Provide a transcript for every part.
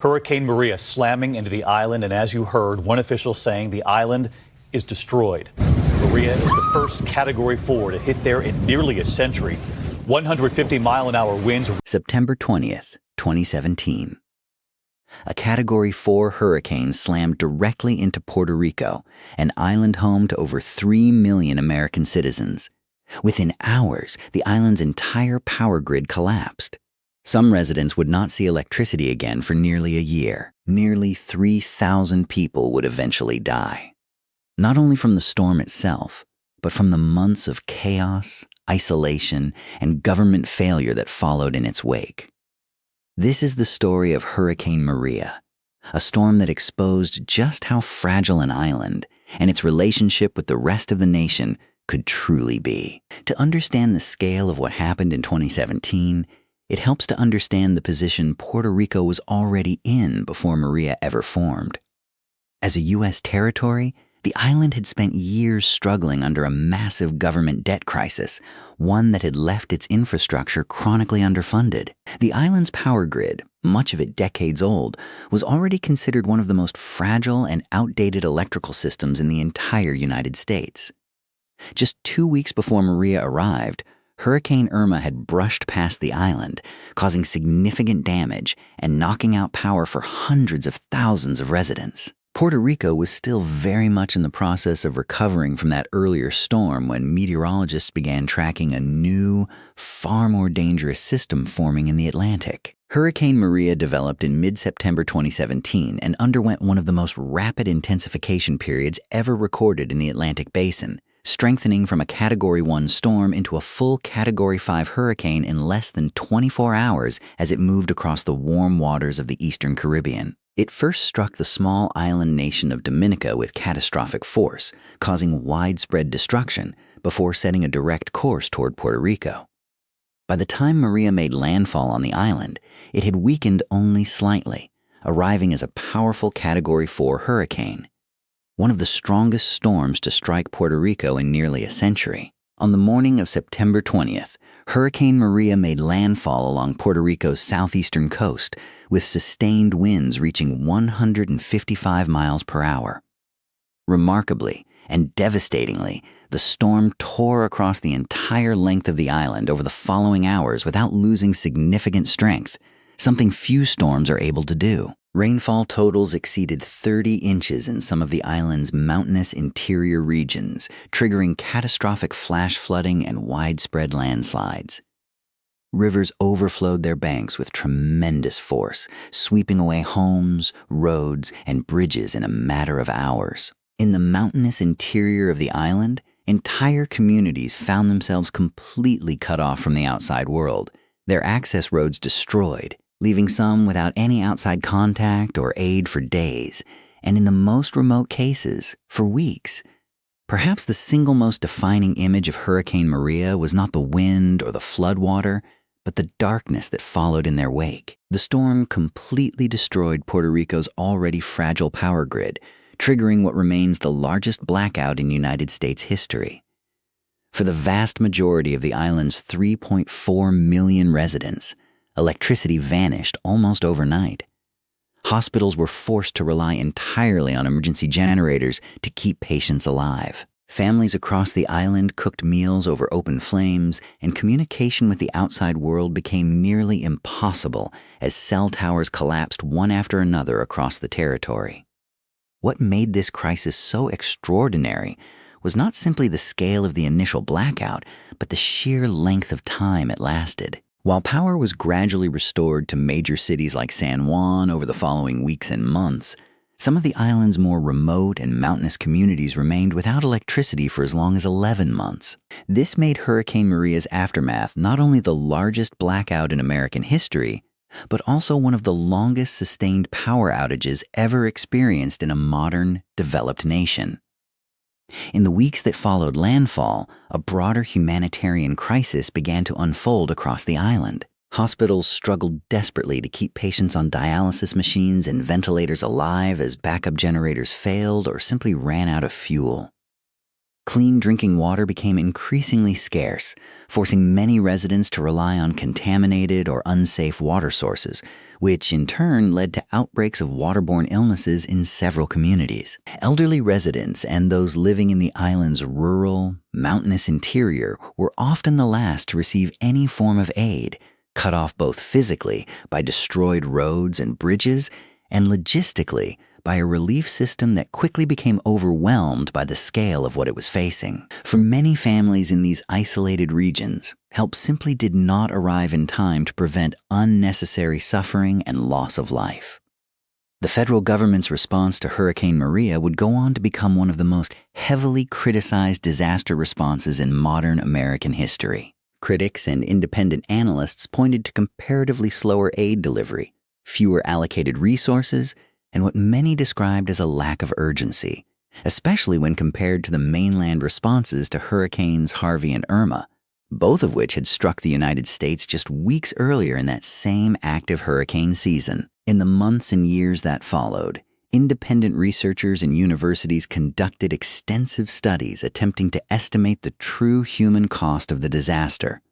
Hurricane Maria slamming into the island, and as you heard, one official saying the island is destroyed. Maria is the first Category 4 to hit there in nearly a century. 150-mile-an-hour winds. September 20th, 2017. A Category 4 hurricane slammed directly into Puerto Rico, an island home to over 3 million American citizens. Within hours, the island's entire power grid collapsed. Some residents would not see electricity again for nearly a year. Nearly 3,000 people would eventually die. Not only from the storm itself, but from the months of chaos, isolation, and government failure that followed in its wake. This is the story of Hurricane Maria, a storm that exposed just how fragile an island and its relationship with the rest of the nation could truly be. To understand the scale of what happened in 2017, it helps to understand the position Puerto Rico was already in before Maria ever formed. As a U.S. territory, the island had spent years struggling under a massive government debt crisis, one that had left its infrastructure chronically underfunded. The island's power grid, much of it decades old, was already considered one of the most fragile and outdated electrical systems in the entire United States. Just 2 weeks before Maria arrived, Hurricane Irma had brushed past the island, causing significant damage and knocking out power for hundreds of thousands of residents. Puerto Rico was still very much in the process of recovering from that earlier storm when meteorologists began tracking a new, far more dangerous system forming in the Atlantic. Hurricane Maria developed in mid-September 2017 and underwent one of the most rapid intensification periods ever recorded in the Atlantic basin, strengthening from a Category 1 storm into a full Category 5 hurricane in less than 24 hours as it moved across the warm waters of the eastern Caribbean. It first struck the small island nation of Dominica with catastrophic force, causing widespread destruction before setting a direct course toward Puerto Rico. By the time Maria made landfall on the island, it had weakened only slightly, arriving as a powerful Category 4 hurricane, one of the strongest storms to strike Puerto Rico in nearly a century. On the morning of September 20th, Hurricane Maria made landfall along Puerto Rico's southeastern coast, with sustained winds reaching 155 miles per hour. Remarkably and devastatingly, the storm tore across the entire length of the island over the following hours without losing significant strength, something few storms are able to do. Rainfall totals exceeded 30 inches in some of the island's mountainous interior regions, triggering catastrophic flash flooding and widespread landslides. Rivers overflowed their banks with tremendous force, sweeping away homes, roads, and bridges in a matter of hours. In the mountainous interior of the island, entire communities found themselves completely cut off from the outside world, their access roads destroyed, leaving some without any outside contact or aid for days, and in the most remote cases, for weeks. Perhaps the single most defining image of Hurricane Maria was not the wind or the floodwater, but the darkness that followed in their wake. The storm completely destroyed Puerto Rico's already fragile power grid, triggering what remains the largest blackout in United States history. For the vast majority of the island's 3.4 million residents, electricity vanished almost overnight. Hospitals were forced to rely entirely on emergency generators to keep patients alive. Families across the island cooked meals over open flames, and communication with the outside world became nearly impossible as cell towers collapsed one after another across the territory. What made this crisis so extraordinary was not simply the scale of the initial blackout, but the sheer length of time it lasted. While power was gradually restored to major cities like San Juan over the following weeks and months, some of the island's more remote and mountainous communities remained without electricity for as long as 11 months. This made Hurricane Maria's aftermath not only the largest blackout in American history, but also one of the longest sustained power outages ever experienced in a modern, developed nation. In the weeks that followed landfall, a broader humanitarian crisis began to unfold across the island. Hospitals struggled desperately to keep patients on dialysis machines and ventilators alive as backup generators failed or simply ran out of fuel. Clean drinking water became increasingly scarce, forcing many residents to rely on contaminated or unsafe water sources, which in turn led to outbreaks of waterborne illnesses in several communities. Elderly residents and those living in the island's rural, mountainous interior were often the last to receive any form of aid, cut off both physically by destroyed roads and bridges, and logistically by a relief system that quickly became overwhelmed by the scale of what it was facing. For many families in these isolated regions, help simply did not arrive in time to prevent unnecessary suffering and loss of life. The federal government's response to Hurricane Maria would go on to become one of the most heavily criticized disaster responses in modern American history. Critics and independent analysts pointed to comparatively slower aid delivery, fewer allocated resources, and what many described as a lack of urgency, especially when compared to the mainland responses to Hurricanes Harvey and Irma, both of which had struck the United States just weeks earlier in that same active hurricane season. In the months and years that followed, independent researchers and universities conducted extensive studies attempting to estimate the true human cost of the disaster.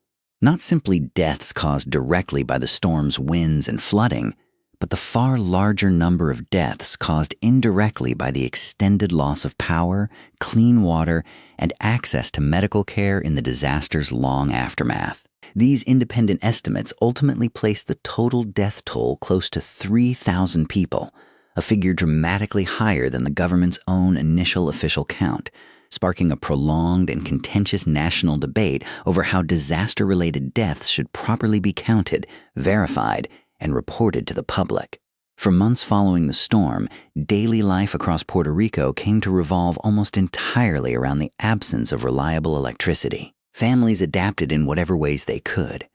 Not simply deaths caused directly by the storm's winds and flooding, but the far larger number of deaths caused indirectly by the extended loss of power, clean water, and access to medical care in the disaster's long aftermath. These independent estimates ultimately placed the total death toll close to 3,000 people, a figure dramatically higher than the government's own initial official count, sparking a prolonged and contentious national debate over how disaster-related deaths should properly be counted, verified, and reported to the public. For months following the storm, daily life across Puerto Rico came to revolve almost entirely around the absence of reliable electricity. Families adapted in whatever ways they could.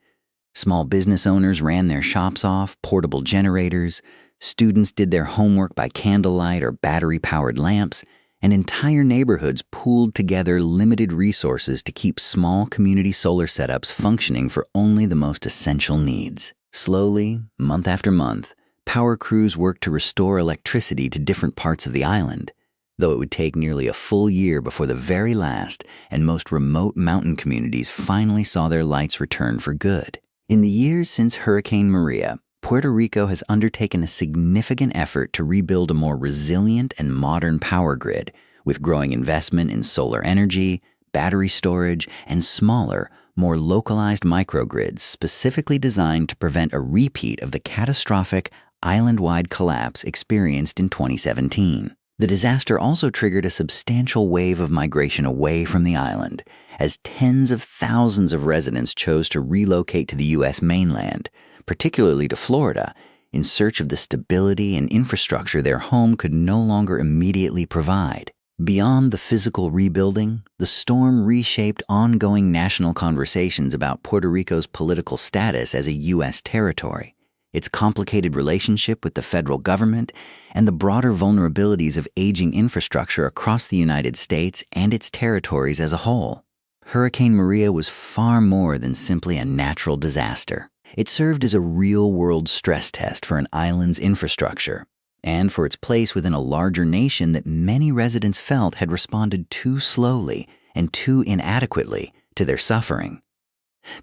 Small business owners ran their shops off portable generators, students did their homework by candlelight or battery-powered lamps, and entire neighborhoods pooled together limited resources to keep small community solar setups functioning for only the most essential needs. Slowly, month after month, power crews worked to restore electricity to different parts of the island, though it would take nearly a full year before the very last and most remote mountain communities finally saw their lights return for good. In the years since Hurricane Maria, Puerto Rico has undertaken a significant effort to rebuild a more resilient and modern power grid, with growing investment in solar energy, battery storage, and smaller, more localized microgrids specifically designed to prevent a repeat of the catastrophic island-wide collapse experienced in 2017. The disaster also triggered a substantial wave of migration away from the island, as tens of thousands of residents chose to relocate to the U.S. mainland, particularly to Florida, in search of the stability and infrastructure their home could no longer immediately provide. Beyond the physical rebuilding, the storm reshaped ongoing national conversations about Puerto Rico's political status as a U.S. territory, its complicated relationship with the federal government, and the broader vulnerabilities of aging infrastructure across the United States and its territories as a whole. Hurricane Maria was far more than simply a natural disaster. It served as a real-world stress test for an island's infrastructure, and for its place within a larger nation that many residents felt had responded too slowly and too inadequately to their suffering.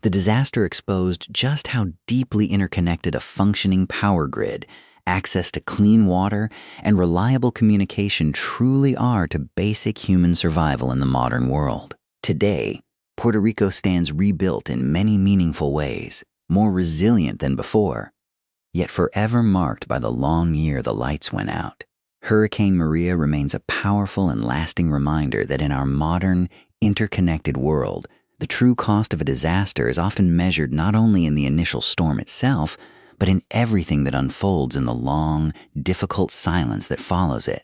The disaster exposed just how deeply interconnected a functioning power grid, access to clean water, and reliable communication truly are to basic human survival in the modern world. Today, Puerto Rico stands rebuilt in many meaningful ways, more resilient than before, yet forever marked by the long year the lights went out. Hurricane Maria remains a powerful and lasting reminder that in our modern, interconnected world, the true cost of a disaster is often measured not only in the initial storm itself, but in everything that unfolds in the long, difficult silence that follows it.